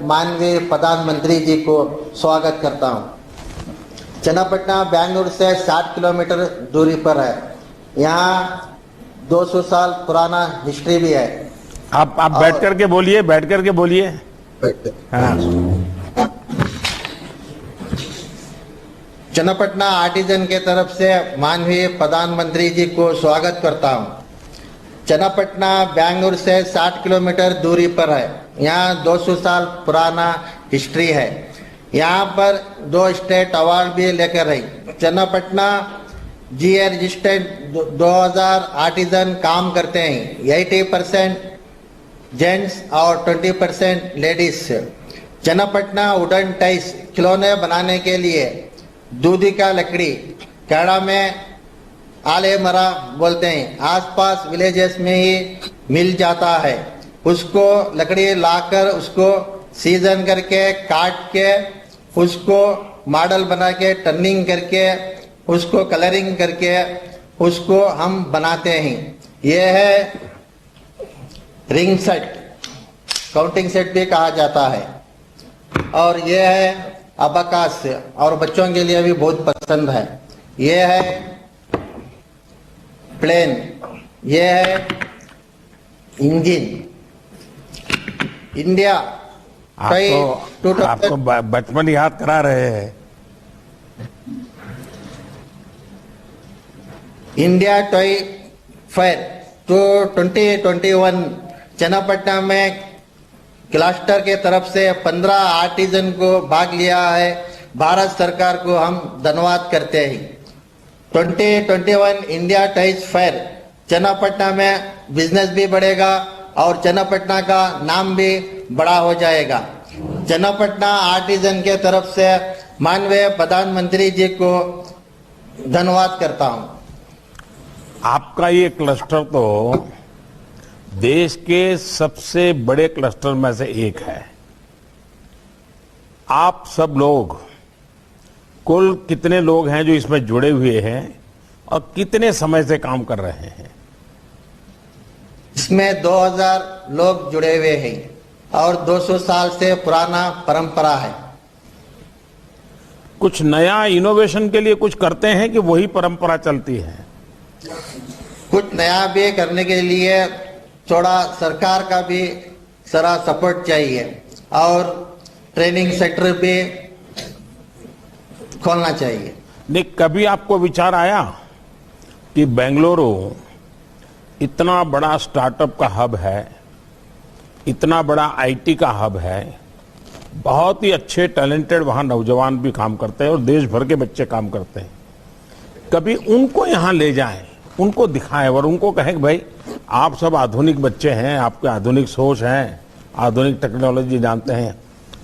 माननीय प्रधानमंत्री जी को स्वागत करता हूं। चन्नापटना बेंगलुरु से 60 किलोमीटर दूरी पर है। यहाँ 200 साल पुराना हिस्ट्री भी है। आप बैठ करके बोलिए, बैठ करके बोलिए। हाँ। चन्नापटना आर्टिजन के तरफ से माननीय प्रधानमंत्री जी को स्वागत करता हूं। चन्नापटना बेंगलुरु से 60 किलोमीटर दूरी पर है। यहाँ 200 साल पुराना हिस्ट्री है। यहाँ पर 2 स्टेट अवार्ड भी लेकर रही। चन्नापटना जीए रजिस्टर्ड 2000 आर्टिजन काम करते हैं। 80% जेंट्स और 20% लेडीज। चन्नापटना वुडन टाइस खिलौने बनाने के लिए दूधी का लकड़ी, कनाडा में आले मरा बोलते हैं, आसपास विलेजेस में ही मिल जाता है। उसको लकड़ी लाकर उसको सीजन करके काट के उसको मॉडल बना के टर्निंग करके उसको कलरिंग करके उसको हम बनाते हैं। यह है रिंग सेट, काउंटिंग सेट भी कहा जाता है। और यह है अबाकास, और बच्चों के लिए भी बहुत पसंद है। यह है प्लेन, यह है इंजन। इंडिया आपको बचपन याद करा रहे हैं। इंडिया टॉय फेयर तो 2021 चन्नापटना में क्लस्टर के तरफ से 15 आर्टिजन को भाग लिया है। भारत सरकार को हम धन्यवाद करते हैं। 2021 इंडिया टॉयज फेयर चन्नापटना में बिजनेस भी बढ़ेगा और चन्नापटना का नाम भी बड़ा हो जाएगा। चन्नापटना आर्टिजन के तरफ से माननीय प्रधानमंत्री जी को धन्यवाद करता हूं। आपका ये क्लस्टर तो देश के सबसे बड़े क्लस्टर में से एक है। आप सब लोग, कुल कितने लोग हैं जो इसमें जुड़े हुए हैं और कितने समय से काम कर रहे हैं? इसमें 2000 लोग जुड़े हुए हैं और 200 साल से पुराना परंपरा है। कुछ नया इनोवेशन के लिए कुछ करते हैं कि वही परंपरा चलती है? कुछ नया भी करने के लिए थोड़ा सरकार का भी सारा सपोर्ट चाहिए और ट्रेनिंग सेंटर भी खोलना चाहिए। नहीं, कभी आपको विचार आया कि बेंगलुरु इतना बड़ा स्टार्टअप का हब है, इतना बड़ा आईटी का हब है, बहुत ही अच्छे टैलेंटेड वहां नौजवान भी काम करते हैं और देश भर के बच्चे काम करते हैं, कभी उनको यहां ले जाएं, उनको दिखाएं और उनको कहें कि भाई आप सब आधुनिक बच्चे हैं, आपके आधुनिक सोच है, आधुनिक टेक्नोलॉजी जानते हैं,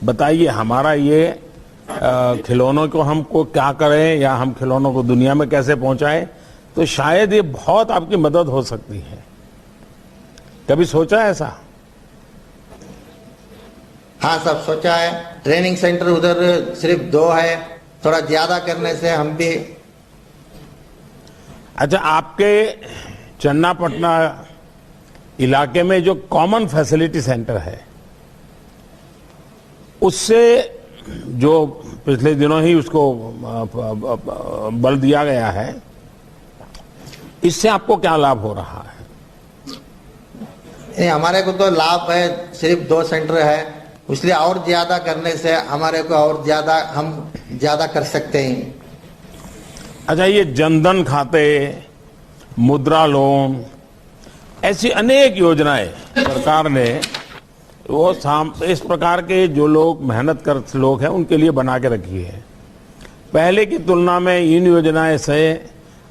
बताइए हमारा ये खिलौनों को हमको क्या करें या हम खिलौनों को दुनिया में कैसे पहुंचाएं, तो शायद ये बहुत आपकी मदद हो सकती है। कभी सोचा है ऐसा? हाँ, सब सोचा है। ट्रेनिंग सेंटर उधर सिर्फ 2 है, थोड़ा ज्यादा करने से हम भी। अच्छा, आपके चन्नापटना इलाके में जो कॉमन फैसिलिटी सेंटर है, उससे जो पिछले दिनों ही उसको बल दिया गया है, इससे आपको क्या लाभ हो रहा है? हमारे को तो लाभ है, सिर्फ 2 सेंटर है, इसलिए और ज्यादा करने से हमारे को और ज्यादा हम ज्यादा कर सकते हैं। अच्छा, ये जनधन खाते, मुद्रा लोन, ऐसी अनेक योजनाएं सरकार ने वो इस प्रकार के जो लोग मेहनत कर लोग हैं उनके लिए बना के रखी है। पहले की तुलना में इन योजनाएं से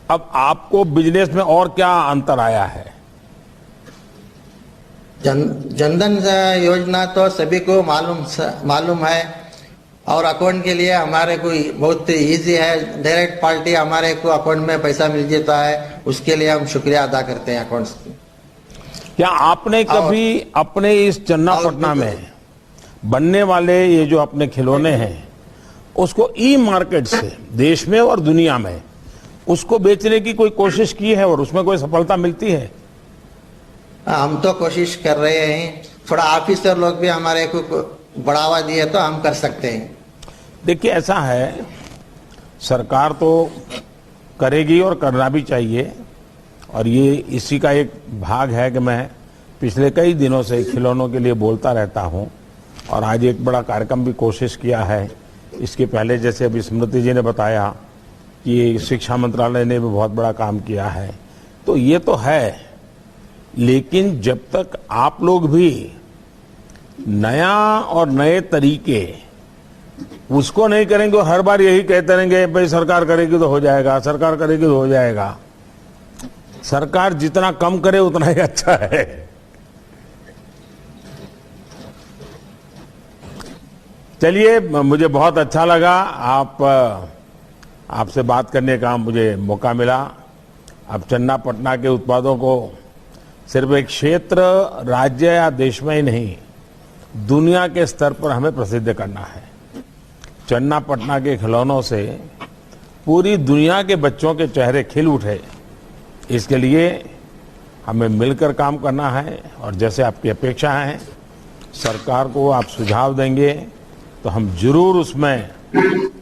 अब आपको बिजनेस में और क्या अंतर आया है? जनधन योजना तो सभी को मालूम है और अकाउंट के लिए हमारे को बहुत इजी है। डायरेक्ट पार्टी हमारे को अकाउंट में पैसा मिल जाता है, उसके लिए हम शुक्रिया अदा करते हैं अकाउंट्स की। क्या आपने कभी अपने इस चन्नापटना में बनने वाले ये जो अपने खिलौने हैं उसको ई मार्केट से देश में और दुनिया में उसको बेचने की कोई कोशिश की है और उसमें कोई सफलता मिलती है? हम तो कोशिश कर रहे हैं। थोड़ा ऑफिसर लोग भी हमारे को बढ़ावा दिए तो हम कर सकते हैं। देखिए ऐसा है, सरकार तो करेगी और करना भी चाहिए, और ये इसी का एक भाग है कि मैं पिछले कई दिनों से खिलौनों के लिए बोलता रहता हूं, और आज एक बड़ा कार्यक्रम भी कोशिश किया है। इसके पहले जैसे अभी स्मृति जी ने बताया कि शिक्षा मंत्रालय ने भी बहुत बड़ा काम किया है, तो ये तो है, लेकिन जब तक आप लोग भी नया और नए तरीके उसको नहीं करेंगे और हर बार यही कहते रहेंगे भाई सरकार करेगी तो हो जाएगा, सरकार करेगी तो हो जाएगा। सरकार जितना कम करे उतना ही अच्छा है। चलिए, मुझे बहुत अच्छा लगा आपसे बात करने का मुझे मौका मिला। अब चन्नापटना के उत्पादों को सिर्फ एक क्षेत्र, राज्य या देश में ही नहीं, दुनिया के स्तर पर हमें प्रसिद्ध करना है। चन्नापटना के खिलौनों से पूरी दुनिया के बच्चों के चेहरे खिल उठे, इसके लिए हमें मिलकर काम करना है। और जैसे आपकी अपेक्षा है, सरकार को आप सुझाव देंगे तो हम जरूर उसमें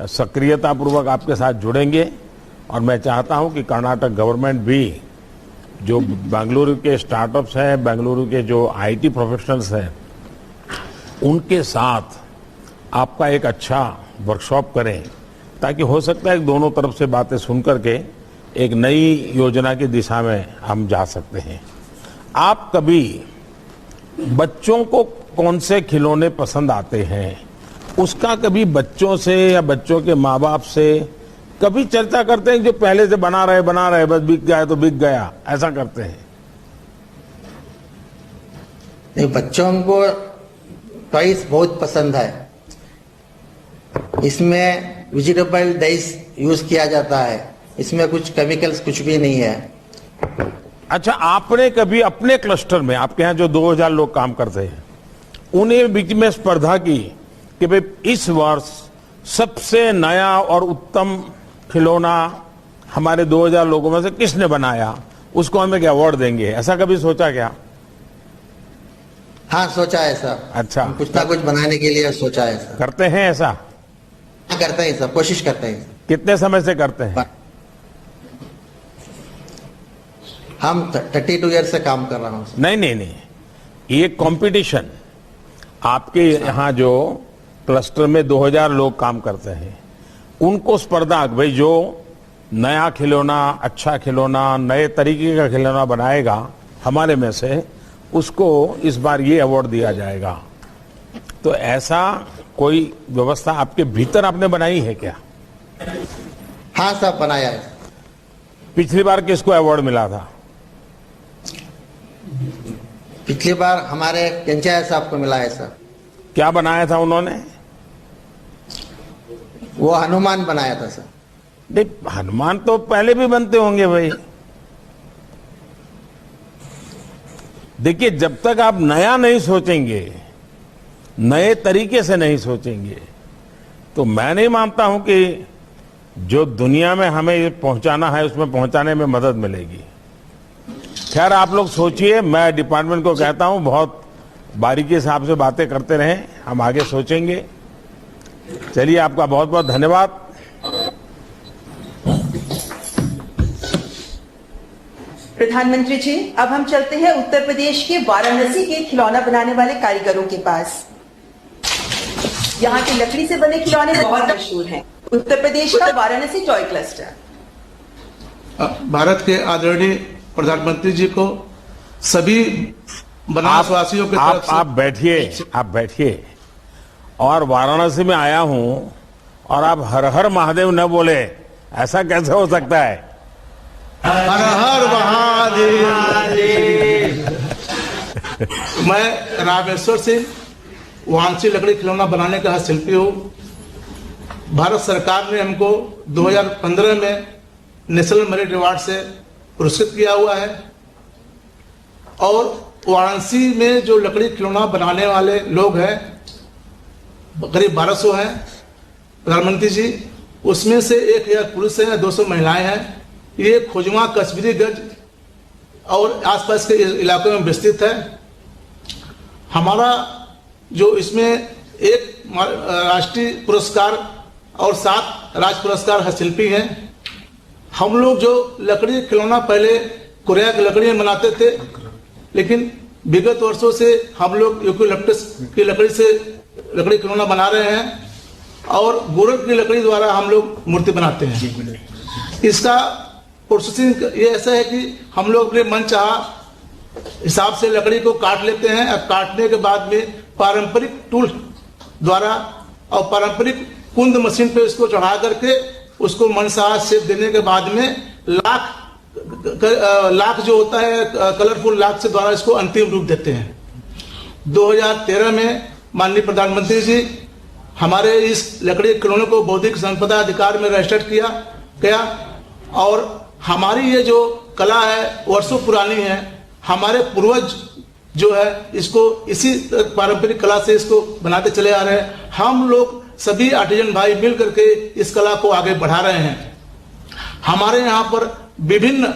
सक्रियतापूर्वक आपके साथ जुड़ेंगे। और मैं चाहता हूं कि कर्नाटक गवर्नमेंट भी, जो बेंगलुरु के स्टार्टअप्स हैं, बेंगलुरु के जो आईटी प्रोफेशनल्स हैं, उनके साथ आपका एक अच्छा वर्कशॉप करें, ताकि हो सकता है दोनों तरफ से बातें सुन करके एक नई योजना की दिशा में हम जा सकते हैं। आप कभी बच्चों को कौन से खिलौने पसंद आते हैं, उसका कभी बच्चों से या बच्चों के माँ बाप से कभी चर्चा करते हैं? जो पहले से बना रहे बस बिक गया तो बिक गया, ऐसा करते हैं? नहीं, बच्चों को टॉयज बहुत पसंद है। इसमें वेजिटेबल डाइस यूज किया जाता है, इसमें कुछ केमिकल्स कुछ भी नहीं है। अच्छा, आपने कभी अपने क्लस्टर में, आपके यहाँ जो 2000 लोग काम करते हैं, उन्हें बीच में स्पर्धा की कि भाई इस वर्ष सबसे नया और उत्तम खिलौना हमारे 2000 लोगों में से किसने बनाया, उसको हमें क्या अवार्ड देंगे, ऐसा कभी सोचा क्या? हाँ, सोचा है सर। अच्छा, कुछ ना कुछ बनाने के लिए सोचा है सर। करते हैं ऐसा? करते हैं सर, कोशिश करते हैं। कितने समय से करते हैं? हम 32 ईयर से काम कर रहा हूँ। नहीं, ये कंपटीशन, आपके यहाँ जो क्लस्टर में 2000 लोग काम करते हैं, उनको स्पर्धा, भाई जो नया खिलौना, अच्छा खिलौना, नए तरीके का खिलौना बनाएगा हमारे में से, उसको इस बार ये अवार्ड दिया जाएगा। तो ऐसा कोई व्यवस्था आपके भीतर आपने बनाई है क्या? हाँ सर, बनाया है। पिछली बार किसको अवार्ड मिला था? पिछली बार हमारे केंचाया साहब को मिला है सर। क्या बनाया था उन्होंने? वो हनुमान बनाया था सर। नहीं, हनुमान तो पहले भी बनते होंगे भाई। देखिए, जब तक आप नया नहीं सोचेंगे, नए तरीके से नहीं सोचेंगे, तो मैं नहीं मानता हूं कि जो दुनिया में हमें पहुंचाना है उसमें पहुंचाने में मदद मिलेगी। खैर, आप लोग सोचिए, मैं डिपार्टमेंट को कहता हूं बहुत बारीकी से आपसे बातें करते रहें, हम आगे सोचेंगे। चलिए, आपका बहुत बहुत धन्यवाद। प्रधानमंत्री जी, अब हम चलते हैं उत्तर प्रदेश के वाराणसी के खिलौना बनाने वाले कारीगरों के पास। यहाँ के लकड़ी से बने खिलौने बहुत मशहूर हैं। उत्तर प्रदेश का वाराणसी टॉय क्लस्टर। भारत के आदरणीय प्रधानमंत्री जी को, सभी बनारस वासियों की तरफ से आप बैठिए। और वाराणसी में आया हूं और आप हर हर महादेव न बोले, ऐसा कैसे हो सकता है? हर हर महादेव। मैं रामेश्वर सिंह, वाराणसी लकड़ी खिलौना बनाने का शिल्पी हूँ। भारत सरकार ने हमको 2015 में नेशनल मेरिट अवार्ड से पुरस्कृत किया हुआ है। और वाराणसी में जो लकड़ी खिलौना बनाने वाले लोग हैं, करीब 1200 हैं प्रधानमंत्री जी। उसमें से 1000 पुरुष हैं, 200 महिलाएं हैं। ये खोजवा, कश्मीरी गज और आसपास के इलाकों में विस्तृत है। हमारा जो इसमें एक राष्ट्रीय पुरस्कार और 7 राज्य पुरस्कार शिल्पी हैं। हम लोग जो लकड़ी खिलौना पहले कोरिया की लकड़ी में बनाते थे, लेकिन विगत वर्षों से हम लोग यूकेलिप्टस की लकड़ी से लकड़ी खिलौना बना रहे हैं और गोरख की लकड़ी द्वारा हम लोग मूर्ति बनाते हैं। इसका प्रोसेसिंग ये ऐसा है कि हम लोग अपने मन चाहा हिसाब से लकड़ी को काट लेते हैं और काटने के बाद में पारंपरिक टूल द्वारा और पारंपरिक कुंद मशीन पे इसको चढ़ा करके उसको मनचाहा शेप देने के बाद में लाख जो होता है कलरफुल लाख से द्वारा इसको अंतिम रूप देते हैं। 2013 में माननीय प्रधानमंत्री जी हमारे इस लकड़ी खिलौने को बौद्धिक संपदा अधिकार में रजिस्टर्ड किया गया और हमारी ये जो कला है वर्षों पुरानी है। हमारे पूर्वज जो है इसको इसी पारंपरिक कला से इसको बनाते चले आ रहे हैं। हम लोग सभी आर्टिजन भाई मिल करके इस कला को आगे बढ़ा रहे हैं। हमारे यहाँ पर विभिन्न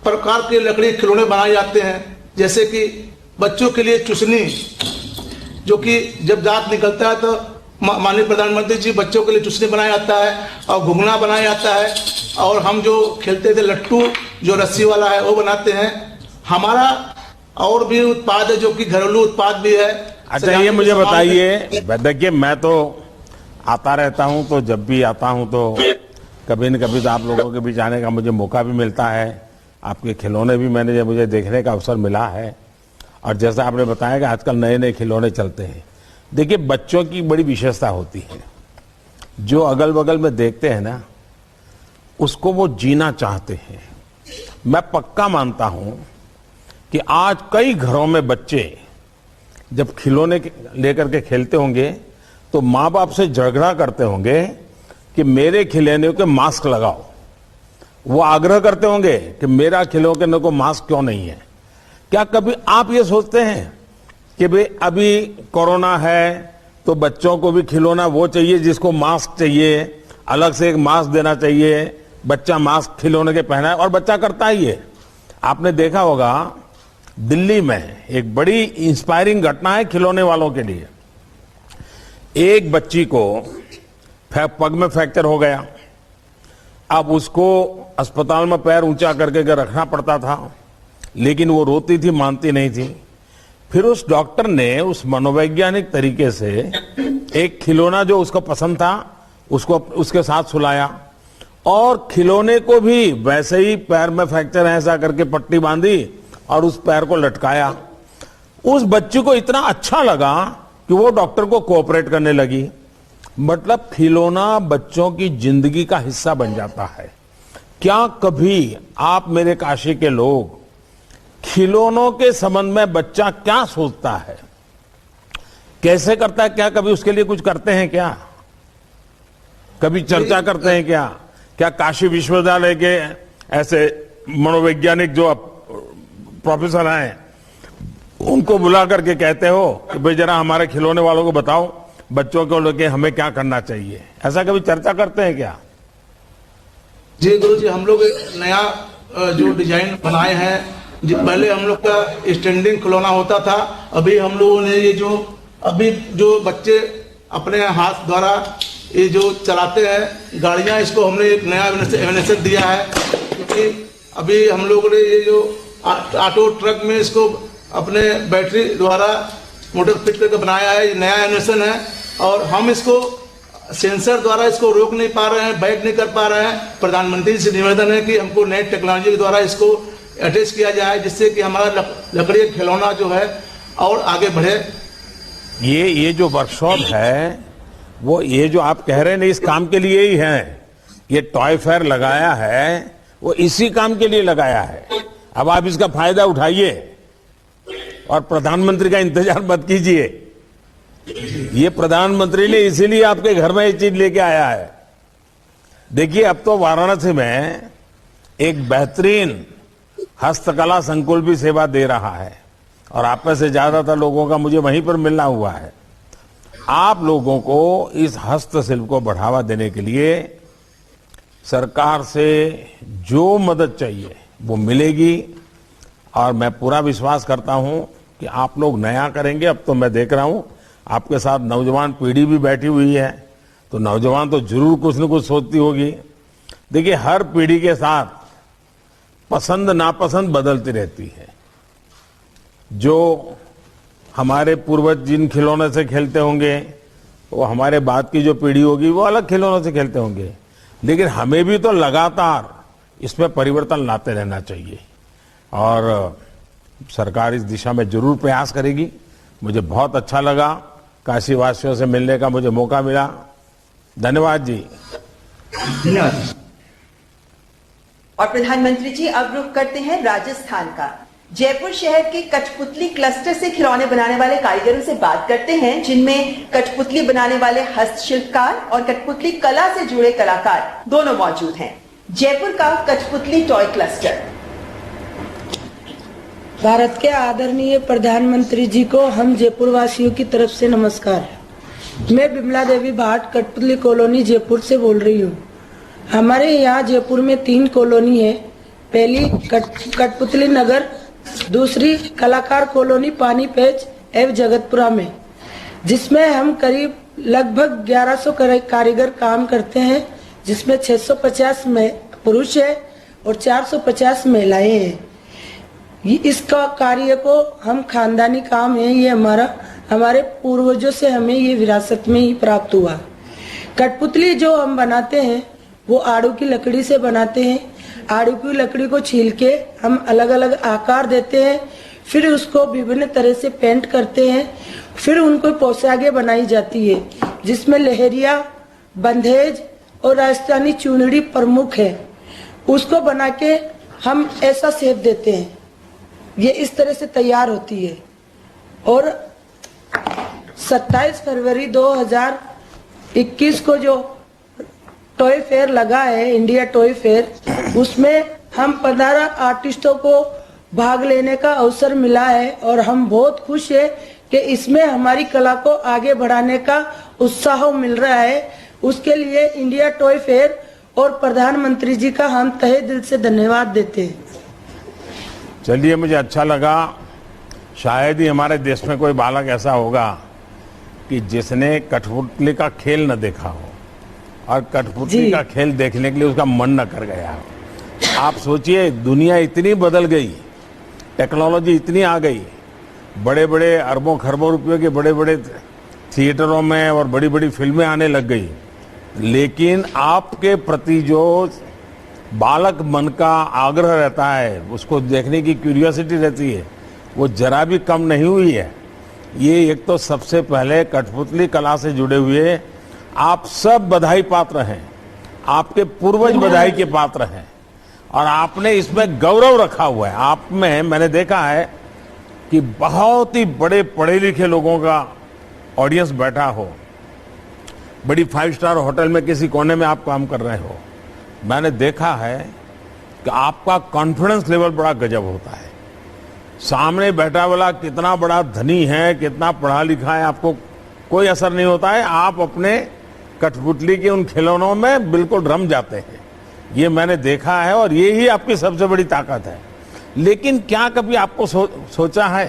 प्रकार के लकड़ी खिलौने बनाए जाते हैं, जैसे कि बच्चों के लिए चुसनी, जो कि जब दांत निकलता है तो माननीय प्रधानमंत्री जी बच्चों के लिए चुसनी बनाया जाता है और घुघना बनाया जाता है। और हम जो खेलते थे लट्टू जो रस्सी वाला है वो बनाते हैं। हमारा और भी उत्पाद है जो कि घरेलू उत्पाद भी है। अच्छा, ये मुझे बताइए, देखिए मैं तो आता रहता हूं, तो जब भी आता हूं तो कभी न कभी तो आप लोगों के बीच आने का मुझे मौका भी मिलता है। आपके खिलौने भी मुझे देखने का अवसर मिला है। और जैसा आपने बताया कि आजकल नए नए खिलौने चलते हैं। देखिए, बच्चों की बड़ी विशेषता होती है, जो अगल बगल में देखते हैं ना उसको वो जीना चाहते हैं। मैं पक्का मानता हूं कि आज कई घरों में बच्चे जब खिलौने लेकर के खेलते होंगे तो माँ बाप से झगड़ा करते होंगे कि मेरे खिलौने को मास्क लगाओ। वो आग्रह करते होंगे कि मेरा खिलौने को मास्क क्यों नहीं है। क्या कभी आप ये सोचते हैं कि भाई अभी कोरोना है तो बच्चों को भी खिलौना वो चाहिए जिसको मास्क चाहिए, अलग से एक मास्क देना चाहिए, बच्चा मास्क खिलौने के पहना है और बच्चा करता ही है। आपने देखा होगा दिल्ली में एक बड़ी इंस्पायरिंग घटना है खिलौने वालों के लिए। एक बच्ची को पग में फ्रैक्चर हो गया। अब उसको अस्पताल में पैर ऊंचा करके रखना पड़ता था, लेकिन वो रोती थी, मानती नहीं थी। फिर उस डॉक्टर ने उस मनोवैज्ञानिक तरीके से एक खिलौना जो उसको पसंद था उसको उसके साथ सुलाया और खिलौने को भी वैसे ही पैर में फ्रैक्चर है ऐसा करके पट्टी बांधी और उस पैर को लटकाया। उस बच्ची को इतना अच्छा लगा कि वो डॉक्टर को कोऑपरेट करने लगी। मतलब खिलौना बच्चों की जिंदगी का हिस्सा बन जाता है। क्या कभी आप मेरे काशी के लोग खिलौनों के संबंध में बच्चा क्या सोचता है, कैसे करता है, क्या कभी उसके लिए कुछ करते हैं? क्या कभी चर्चा करते हैं? क्या काशी विश्वविद्यालय के ऐसे मनोवैज्ञानिक जो प्रोफेसर हैं उनको बुला करके कहते हो कि भाई जरा हमारे खिलौने वालों को बताओ बच्चों को लेके हमें क्या करना चाहिए? ऐसा कभी चर्चा करते हैं क्या? जी गुरु जी, हम लोग एक नया जो डिजाइन बनाए हैं। पहले हम लोग का स्टैंडिंग खिलौना होता था। अभी हम लोगों ने ये जो बच्चे अपने हाथ द्वारा ये जो चलाते हैं गाड़ियां, इसको हमने एक नया इनोवेशन दिया है। क्योंकि अभी हम लोगों ने ये जो ऑटो ट्रक में इसको अपने बैटरी द्वारा मोटर फिट करके बनाया है, ये नया इनोवेशन है। और हम इसको सेंसर द्वारा इसको रोक नहीं पा रहे हैं, बैक नहीं कर पा रहे हैं। प्रधानमंत्री से निवेदन है कि हमको नई टेक्नोलॉजी के द्वारा इसको अटैच किया जाए, जिससे कि हमारा लकड़ी खिलौना जो है और आगे बढ़े। ये जो वर्कशॉप है वो ये जो आप कह रहे हैं इस काम के लिए ही है। ये टॉय फेयर लगाया है वो इसी काम के लिए लगाया है। अब आप इसका फायदा उठाइए और प्रधानमंत्री का इंतजार मत कीजिए। ये प्रधानमंत्री ने इसीलिए आपके घर में ये चीज लेके आया है। देखिए, अब तो वाराणसी में एक बेहतरीन हस्तकला संकुल भी सेवा दे रहा है और आप में से ज्यादातर लोगों का मुझे वहीं पर मिलना हुआ है। आप लोगों को इस हस्तशिल्प को बढ़ावा देने के लिए सरकार से जो मदद चाहिए वो मिलेगी और मैं पूरा विश्वास करता हूं कि आप लोग नया करेंगे। अब तो मैं देख रहा हूं आपके साथ नौजवान पीढ़ी भी बैठी हुई है, तो नौजवान तो जरूर कुछ न कुछ सोचती होगी। देखिए, हर पीढ़ी के साथ पसंद नापसंद बदलती रहती है। जो हमारे पूर्वज जिन खिलौने से खेलते होंगे, वो हमारे बाद की जो पीढ़ी होगी वो अलग खिलौनों से खेलते होंगे, लेकिन हमें भी तो लगातार इसमें परिवर्तन लाते रहना चाहिए और सरकार इस दिशा में जरूर प्रयास करेगी। मुझे बहुत अच्छा लगा, काशी वासियों से मिलने का मुझे मौका मिला। धन्यवाद जी। धन्यवाद। और प्रधानमंत्री जी अब रुख करते हैं राजस्थान का। जयपुर शहर के कठपुतली क्लस्टर से खिलौने बनाने वाले कारीगरों से बात करते हैं, जिनमें कठपुतली बनाने वाले हस्तशिल्पकार और कठपुतली कला से जुड़े कलाकार दोनों मौजूद हैं। जयपुर का कठपुतली टॉय क्लस्टर। भारत के आदरणीय प्रधानमंत्री जी को हम जयपुर वासियों की तरफ से नमस्कार। मैं बिमला देवी भाट कठपुतली कॉलोनी जयपुर से बोल रही हूँ। हमारे यहाँ जयपुर में 3 कॉलोनी है। पहली कठपुतली नगर, दूसरी कलाकार कॉलोनी पानी पेच एवं जगतपुरा में, जिसमें हम करीब लगभग 1100 कारीगर काम करते हैं, जिसमें 650 में पुरुष है और 450 महिलाएं हैं। इसका कार्य को हम खानदानी काम है, ये हमारे पूर्वजों से हमें ये विरासत में ही प्राप्त हुआ। कठपुतली जो हम बनाते हैं वो आड़ू की लकड़ी से बनाते हैं। आड़ू की लकड़ी को छील के हम अलग अलग आकार देते हैं, फिर उसको विभिन्न तरह से पेंट करते हैं, फिर उनको पोशाकें बनाई जाती है, जिसमें लहरिया, बंधेज और राजस्थानी चुनरी प्रमुख है। उसको बना के हम ऐसा शेप देते हैं, ये इस तरह से तैयार होती है। और 27 फरवरी 2021 को जो टॉय फेयर लगा है, इंडिया टॉय फेयर, उसमें हम 15 आर्टिस्टों को भाग लेने का अवसर मिला है और हम बहुत खुश है कि इसमें हमारी कला को आगे बढ़ाने का उत्साह मिल रहा है। उसके लिए इंडिया टॉय फेयर और प्रधानमंत्री जी का हम तहे दिल से धन्यवाद देते हैं। चलिए, मुझे अच्छा लगा। शायद ही हमारे देश में कोई बालक ऐसा होगा कि जिसने कठपुतली का खेल न देखा हो और कठपुतली का खेल देखने के लिए उसका मन न कर गया हो। आप सोचिए, दुनिया इतनी बदल गई, टेक्नोलॉजी इतनी आ गई, बड़े बड़े अरबों खरबों रुपयों के बड़े बड़े थिएटरों में और बड़ी बड़ी फिल्में आने लग गई, लेकिन आपके प्रति जो बालक मन का आग्रह रहता है, उसको देखने की क्यूरियोसिटी रहती है, वो जरा भी कम नहीं हुई है। ये एक तो सबसे पहले कठपुतली कला से जुड़े हुए आप सब बधाई पात्र हैं, आपके पूर्वज बधाई के पात्र हैं और आपने इसमें गौरव रखा हुआ है। आप में मैंने देखा है कि बहुत ही बड़े पढ़े लिखे लोगों का ऑडियंस बैठा हो, बड़ी 5 स्टार होटल में किसी कोने में आप काम कर रहे हो, मैंने देखा है कि आपका कॉन्फिडेंस लेवल बड़ा गजब होता है। सामने बैठा वाला कितना बड़ा धनी है, कितना पढ़ा लिखा है, आपको कोई असर नहीं होता है। आप अपने कठपुतली के उन खिलौनों में बिल्कुल रम जाते हैं। ये मैंने देखा है और ये ही आपकी सबसे बड़ी ताकत है। लेकिन क्या कभी आपको सोचा है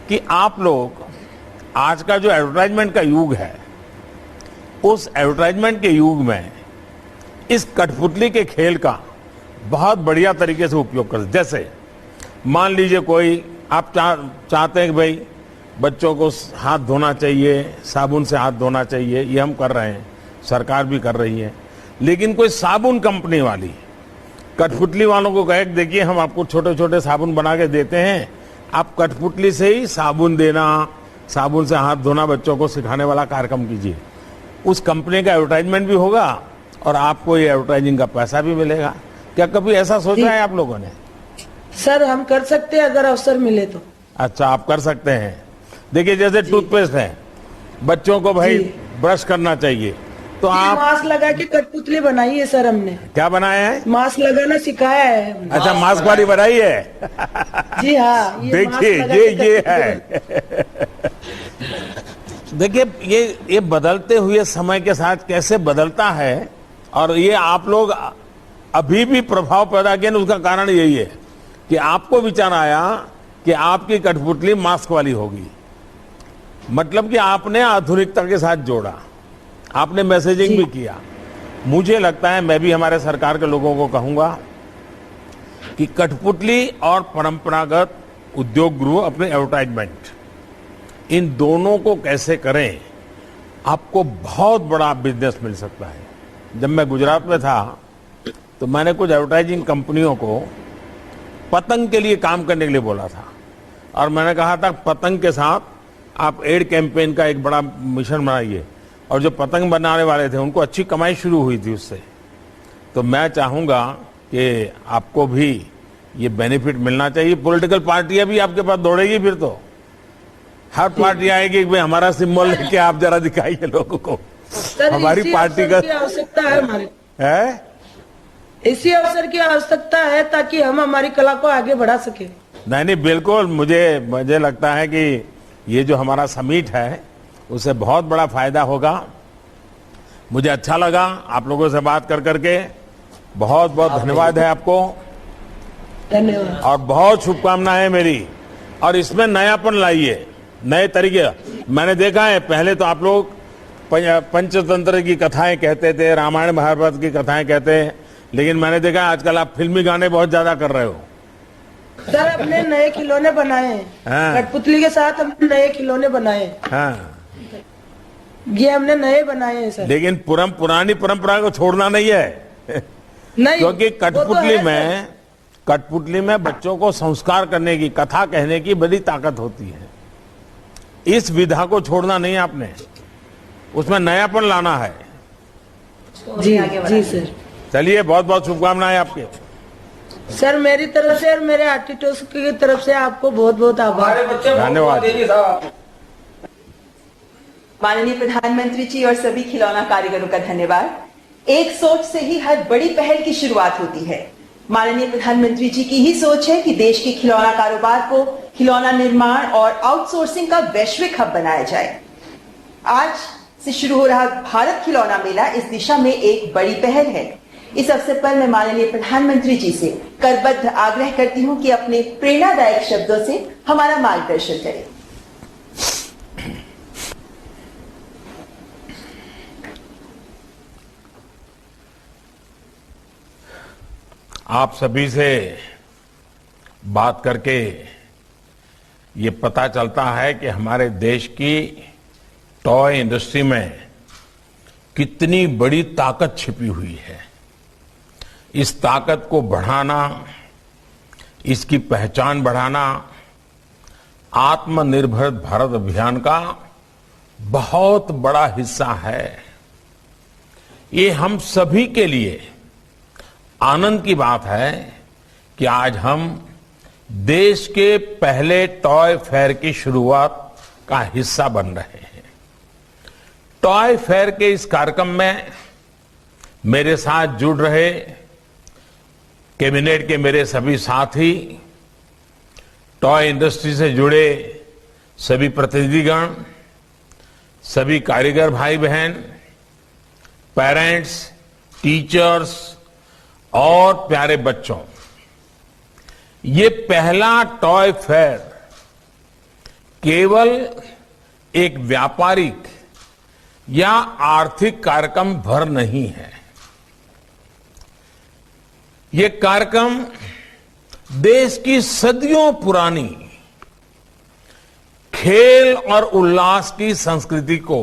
कि आप लोग, आज का जो एडवर्टाइजमेंट का युग है, उस एडवर्टाइजमेंट के युग में इस कठपुतली के खेल का बहुत बढ़िया तरीके से उपयोग कर। जैसे मान लीजिए कोई आप चाहते हैं कि भाई बच्चों को हाथ धोना चाहिए, साबुन से हाथ धोना चाहिए, ये हम कर रहे हैं, सरकार भी कर रही है, लेकिन कोई साबुन कंपनी वाली कठपुतली वालों को कहे देखिए हम आपको छोटे छोटे साबुन बना के देते हैं, आप कठपुतली से ही साबुन देना, साबुन से हाथ धोना बच्चों को सिखाने वाला कार्यक्रम कीजिए। उस कंपनी का एडवर्टाइजमेंट भी होगा और आपको ये एडवर्टाइजिंग का पैसा भी मिलेगा। क्या कभी ऐसा सोचा है आप लोगों ने? सर, हम कर सकते हैं अगर अवसर मिले तो। अच्छा, आप कर सकते हैं। देखिए, जैसे टूथपेस्ट है, बच्चों को भाई ब्रश करना चाहिए, तो आप मास्क लगा के कठपुतली बनाई है सर हमने। क्या बनाया है? मास्क लगाना सिखाया है हमने। अच्छा, मास्क वाली बनाई है? जी हाँ, देखिए ये है। देखिए ये बदलते हुए समय के साथ कैसे बदलता है, और ये आप लोग अभी भी प्रभाव पैदा किया, उसका कारण यही है कि आपको विचार आया कि आपकी कठपुतली मास्क वाली होगी। मतलब कि आपने आधुनिकता के साथ जोड़ा, आपने मैसेजिंग भी किया। मुझे लगता है, मैं भी हमारे सरकार के लोगों को कहूंगा कि कठपुतली और परंपरागत उद्योग गृह अपने एडवर्टाइजमेंट, इन दोनों को कैसे करें, आपको बहुत बड़ा बिजनेस मिल सकता है। जब मैं गुजरात में था तो मैंने कुछ एडवर्टाइजिंग कंपनियों को पतंग के लिए काम करने के लिए बोला था, और मैंने कहा था पतंग के साथ आप एड कैंपेन का एक बड़ा मिशन बनाइए, और जो पतंग बनाने वाले थे उनको अच्छी कमाई शुरू हुई थी उससे। तो मैं चाहूंगा कि आपको भी ये बेनिफिट मिलना चाहिए। पॉलिटिकल पार्टियां भी आपके पास दौड़ेगी, फिर तो हर पार्टी आएगी कि भाई हमारा सिंबल लेके आप जरा दिखाइए लोगों को। सर, हमारी इसी पार्टी अवसर का की आवश्यकता है हमारे, है, इसी अवसर की आवश्यकता है ताकि हम हमारी कला को आगे बढ़ा सके। नहीं बिल्कुल, मुझे लगता है कि ये जो हमारा समिट है उससे बहुत बड़ा फायदा होगा। मुझे अच्छा लगा आप लोगों से बात कर करके। बहुत बहुत धन्यवाद है आपको, धन्यवाद। और बहुत शुभकामनाएं मेरी। और इसमें नयापन लाइए, नए तरीके। मैंने देखा है पहले तो आप लोग पंचतंत्र की कथाएं कहते थे, रामायण महाभारत की कथाएं कहते हैं, लेकिन मैंने देखा आजकल आप फिल्मी गाने बहुत ज्यादा कर रहे हो। सर, अपने नए खिलौने बनाए हैं, हाँ। कठपुतली के साथ हमने नए खिलौने बनाए हैं। हाँ, ये हमने नए बनाए हैं सर। लेकिन पुरानी परंपरा को छोड़ना नहीं है। नहीं, क्योंकि वो तो है, सर। कठपुतली में बच्चों को संस्कार करने की, कथा कहने की बड़ी ताकत होती है। इस विधा को छोड़ना नहीं आपने, उसमें नयापन लाना है। जी जी सर। चलिए, बहुत बहुत शुभकामनाएं आपके। सर, मेरी तरफ से और मेरे आर्टिस्टों की तरफ से आपको बहुत बहुत आभार। धन्यवाद। माननीय प्रधानमंत्री जी और सभी खिलौना कारीगरों का धन्यवाद। एक सोच से ही हर बड़ी पहल की शुरुआत होती है। माननीय प्रधानमंत्री जी की ही सोच है कि देश के खिलौना कारोबार को खिलौना निर्माण और आउटसोर्सिंग का वैश्विक हब बनाया जाए। आज से शुरू हो रहा भारत खिलौना मेला इस दिशा में एक बड़ी पहल है। इस अवसर पर मैं माननीय प्रधानमंत्री जी से करबद्ध आग्रह करती हूं कि अपने प्रेरणादायक शब्दों से हमारा मार्गदर्शन करें। आप सभी से बात करके ये पता चलता है कि हमारे देश की टॉय इंडस्ट्री में कितनी बड़ी ताकत छिपी हुई है। इस ताकत को बढ़ाना, इसकी पहचान बढ़ाना आत्मनिर्भर भारत अभियान का बहुत बड़ा हिस्सा है। ये हम सभी के लिए आनंद की बात है कि आज हम देश के पहले टॉय फेयर की शुरुआत का हिस्सा बन रहे हैं। टॉय फेयर के इस कार्यक्रम में मेरे साथ जुड़ रहे कैबिनेट के मेरे सभी साथी, टॉय इंडस्ट्री से जुड़े सभी प्रतिनिधिगण, सभी कारीगर भाई बहन, पेरेंट्स, टीचर्स और प्यारे बच्चों, ये पहला टॉय फेयर केवल एक व्यापारिक या आर्थिक कार्यक्रम भर नहीं है। ये कार्यक्रम देश की सदियों पुरानी खेल और उल्लास की संस्कृति को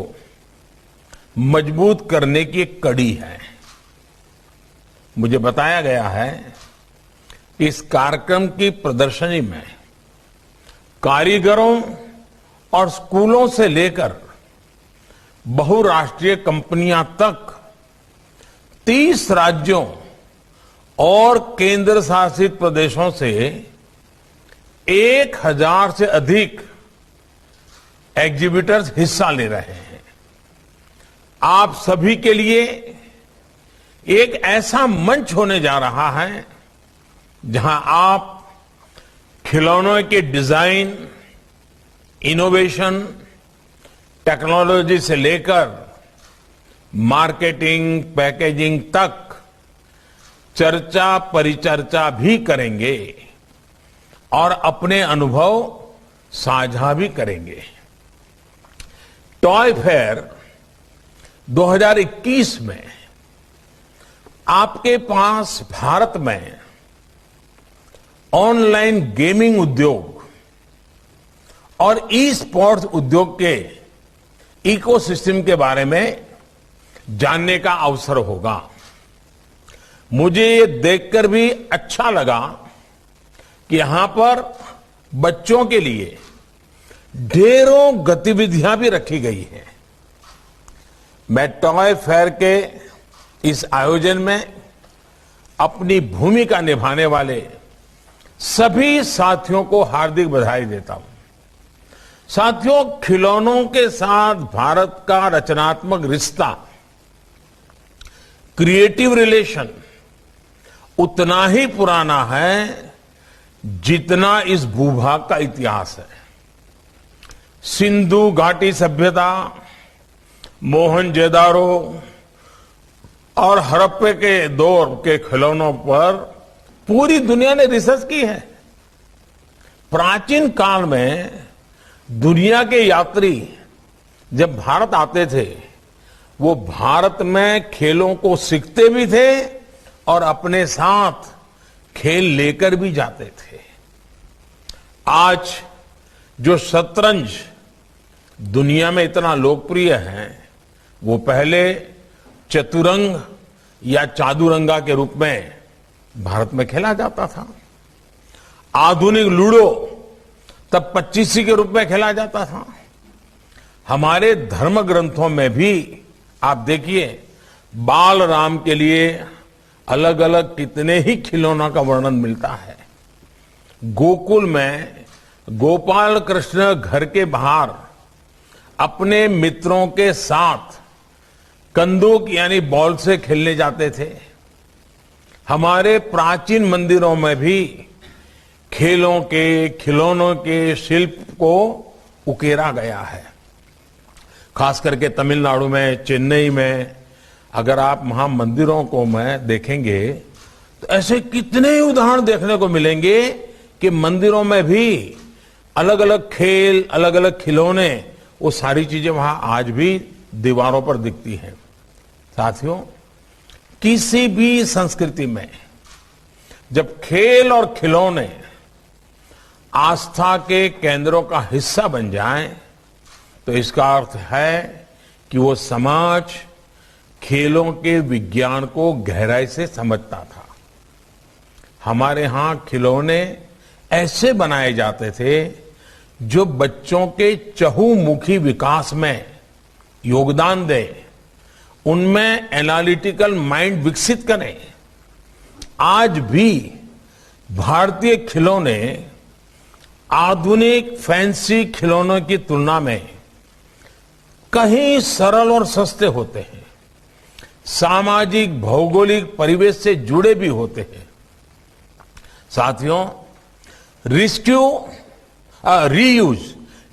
मजबूत करने की एक कड़ी है। मुझे बताया गया है कि इस कार्यक्रम की प्रदर्शनी में कारीगरों और स्कूलों से लेकर बहुराष्ट्रीय कंपनियां तक 30 राज्यों और केंद्र शासित प्रदेशों से 1000 से अधिक एग्जीबिटर्स हिस्सा ले रहे हैं। आप सभी के लिए एक ऐसा मंच होने जा रहा है जहां आप खिलौनों के डिजाइन, इनोवेशन, टेक्नोलॉजी से लेकर मार्केटिंग, पैकेजिंग तक चर्चा परिचर्चा भी करेंगे और अपने अनुभव साझा भी करेंगे। टॉय फेयर 2021 में आपके पास भारत में ऑनलाइन गेमिंग उद्योग और ई स्पोर्ट्स उद्योग के इकोसिस्टम के बारे में जानने का अवसर होगा। मुझे ये देखकर भी अच्छा लगा कि यहां पर बच्चों के लिए ढेरों गतिविधियां भी रखी गई हैं। मैं टॉय फेयर के इस आयोजन में अपनी भूमिका निभाने वाले सभी साथियों को हार्दिक बधाई देता हूं। साथियों, खिलौनों के साथ भारत का रचनात्मक रिश्ता, क्रिएटिव रिलेशन उतना ही पुराना है जितना इस भूभाग का इतिहास है। सिंधु घाटी सभ्यता, मोहनजोदारो और हड़प्पा के दौर के खिलौनों पर पूरी दुनिया ने रिसर्च की है। प्राचीन काल में दुनिया के यात्री जब भारत आते थे, वो भारत में खेलों को सीखते भी थे और अपने साथ खेल लेकर भी जाते थे। आज जो शतरंज दुनिया में इतना लोकप्रिय है, वो पहले चतुरंग या चादुरंगा के रूप में भारत में खेला जाता था। आधुनिक लूडो तब 25 के रूप में खेला जाता था। हमारे धर्म ग्रंथों में भी आप देखिए, बाल राम के लिए अलग अलग कितने ही खिलौनों का वर्णन मिलता है। गोकुल में गोपाल कृष्ण घर के बाहर अपने मित्रों के साथ कंदूक यानी बॉल से खेलने जाते थे। हमारे प्राचीन मंदिरों में भी खेलों के, खिलौनों के शिल्प को उकेरा गया है। खास करके तमिलनाडु में, चेन्नई में अगर आप वहां मंदिरों को में देखेंगे तो ऐसे कितने ही उदाहरण देखने को मिलेंगे कि मंदिरों में भी अलग अलग खेल, अलग अलग खिलौने, वो सारी चीजें वहां आज भी दीवारों पर दिखती हैं। साथियों, किसी भी संस्कृति में जब खेल और खिलौने आस्था के केंद्रों का हिस्सा बन जाएं, तो इसका अर्थ है कि वो समाज खेलों के विज्ञान को गहराई से समझता था। हमारे यहां खिलौने ऐसे बनाए जाते थे जो बच्चों के चहुमुखी विकास में योगदान दें, उनमें एनालिटिकल माइंड विकसित करें। आज भी भारतीय खिलौने आधुनिक फैंसी खिलौनों की तुलना में कहीं सरल और सस्ते होते हैं, सामाजिक भौगोलिक परिवेश से जुड़े भी होते हैं। साथियों,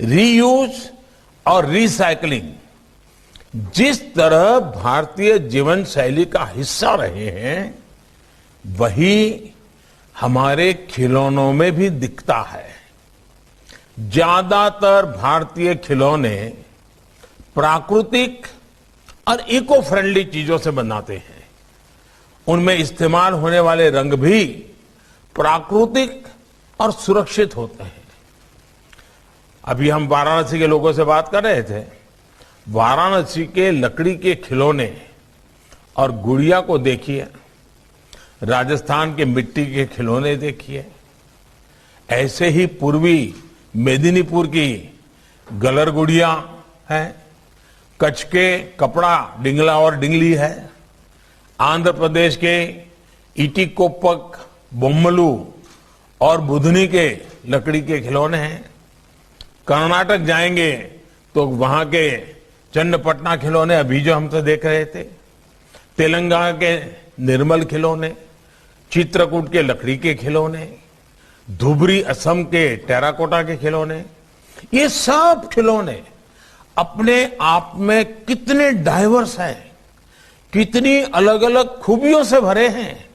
रीयूज और रिसाइकलिंग जिस तरह भारतीय जीवन शैली का हिस्सा रहे हैं, वही हमारे खिलौनों में भी दिखता है। ज्यादातर भारतीय खिलौने प्राकृतिक और इको फ्रेंडली चीजों से बनाते हैं। उनमें इस्तेमाल होने वाले रंग भी प्राकृतिक और सुरक्षित होते हैं। अभी हम वाराणसी के लोगों से बात कर रहे थे। वाराणसी के लकड़ी के खिलौने और गुड़िया को देखिए, राजस्थान के मिट्टी के खिलौने देखिए, ऐसे ही पूर्वी मेदिनीपुर की गलर गुड़िया है, कच्छ के कपड़ा डिंगला और डिंगली है, आंध्र प्रदेश के इटिकोपक, बोम्मलू और बुधनी के लकड़ी के खिलौने हैं। कर्नाटक जाएंगे तो वहां के चन्नपटना खिलौने अभी जो हम तो देख रहे थे, तेलंगाना के निर्मल खिलौने, चित्रकूट के लकड़ी के खिलौने, धुबरी असम के टेराकोटा के खिलौने, ये सब खिलौने अपने आप में कितने डाइवर्स हैं, कितनी अलग अलग खूबियों से भरे हैं,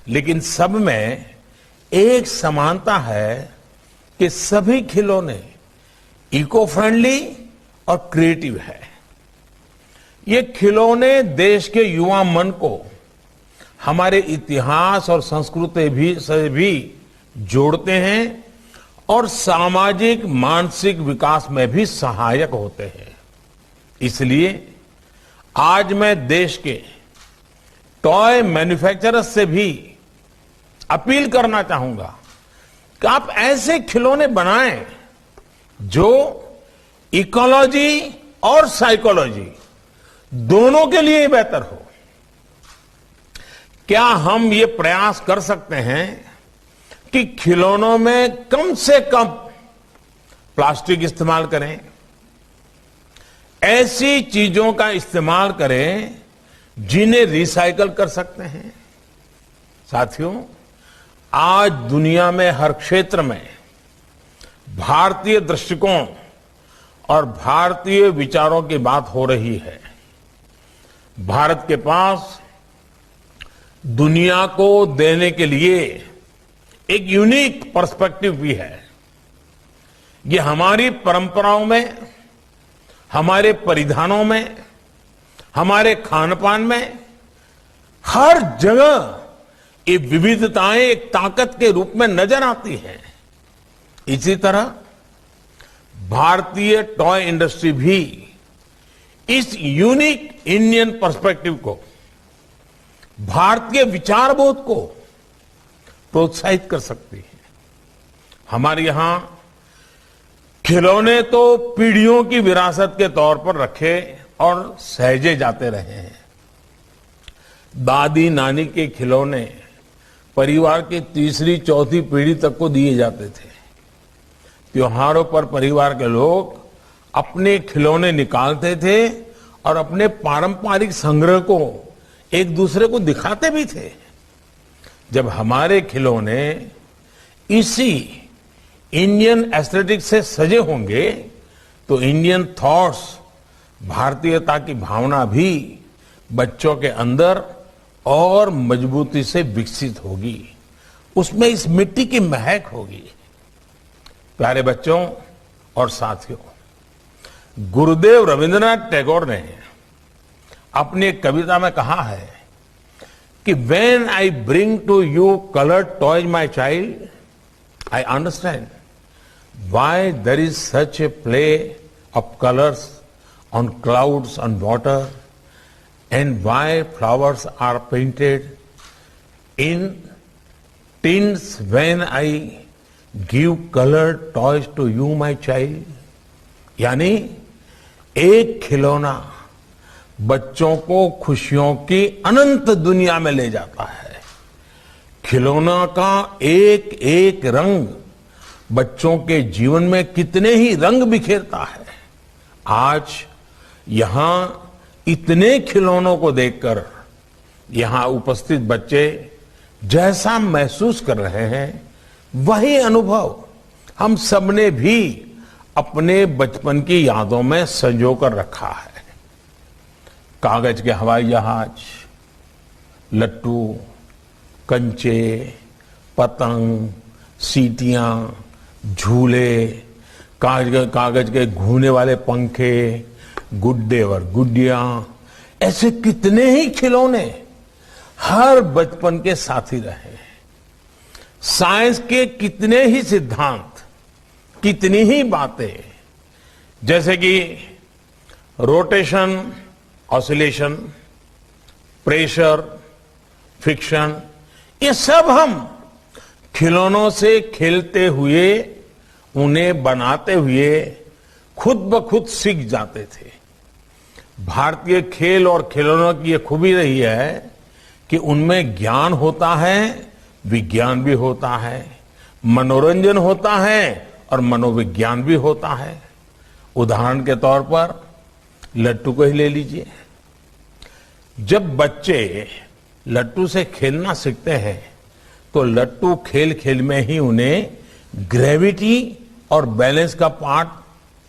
लेकिन सब में एक समानता है कि सभी खिलौने इको फ्रेंडली और क्रिएटिव है। ये खिलौने देश के युवा मन को हमारे इतिहास और संस्कृति से भी जोड़ते हैं और सामाजिक मानसिक विकास में भी सहायक होते हैं। इसलिए आज मैं देश के टॉय मैन्युफैक्चरर्स से भी अपील करना चाहूंगा कि आप ऐसे खिलौने बनाएं जो इकोलॉजी और साइकोलॉजी दोनों के लिए बेहतर हो। क्या हम ये प्रयास कर सकते हैं कि खिलौनों में कम से कम प्लास्टिक इस्तेमाल करें, ऐसी चीजों का इस्तेमाल करें जिन्हें रिसाइकल कर सकते हैं। साथियों, आज दुनिया में हर क्षेत्र में भारतीय दृष्टिकोण और भारतीय विचारों की बात हो रही है। भारत के पास दुनिया को देने के लिए एक यूनिक पर्सपेक्टिव भी है। ये हमारी परंपराओं में, हमारे परिधानों में, हमारे खान पान में, हर जगह ये विविधताएं एक ताकत के रूप में नजर आती हैं। इसी तरह भारतीय टॉय इंडस्ट्री भी इस यूनिक इंडियन पर्सपेक्टिव को, भारतीय विचारबोध को प्रोत्साहित कर सकती है। हमारे यहां खिलौने तो पीढ़ियों की विरासत के तौर पर रखे और सहेजे जाते रहे हैं। दादी नानी के खिलौने परिवार की तीसरी चौथी पीढ़ी तक को दिए जाते थे। त्योहारों पर परिवार के लोग अपने खिलौने निकालते थे और अपने पारंपरिक संग्रह को एक दूसरे को दिखाते भी थे। जब हमारे खिलौने इसी इंडियन एस्थेटिक से सजे होंगे तो इंडियन थॉट्स, भारतीयता की भावना भी बच्चों के अंदर और मजबूती से विकसित होगी। उसमें इस मिट्टी की महक होगी। प्यारे बच्चों और साथियों, गुरुदेव रविंद्रनाथ टैगोर ने अपनी एक कविता में कहा है कि when I bring to you coloured toys my child, I understand why there is such a play of colours on clouds on water and why flowers are painted in tins when I give colored toys to you, my child. यानी एक खिलौना बच्चों को खुशियों की अनंत दुनिया में ले जाता है। खिलौना का एक एक रंग बच्चों के जीवन में कितने ही रंग बिखेरता है। आज यहां इतने खिलौनों को देखकर यहां उपस्थित बच्चे जैसा महसूस कर रहे हैं, वही अनुभव हम सबने भी अपने बचपन की यादों में संजो कर रखा है। कागज के हवाई जहाज, लट्टू, कंचे, पतंग, सीटियां, झूले, कागज के घूमने वाले पंखे, गुड्डे और गुड्डियां, ऐसे कितने ही खिलौने हर बचपन के साथी रहे। साइंस के कितने ही सिद्धांत, कितनी ही बातें, जैसे कि रोटेशन, ऑसिलेशन, प्रेशर, फ्रिक्शन, ये सब हम खिलौनों से खेलते हुए, उन्हें बनाते हुए खुद ब खुद सीख जाते थे। भारतीय खेल और खिलौनों की यह खूबी रही है कि उनमें ज्ञान होता है, विज्ञान भी होता है, मनोरंजन होता है और मनोविज्ञान भी होता है। उदाहरण के तौर पर लट्टू को ही ले लीजिए। जब बच्चे लट्टू से खेलना सीखते हैं तो लट्टू खेल खेल में ही उन्हें ग्रेविटी और बैलेंस का पाठ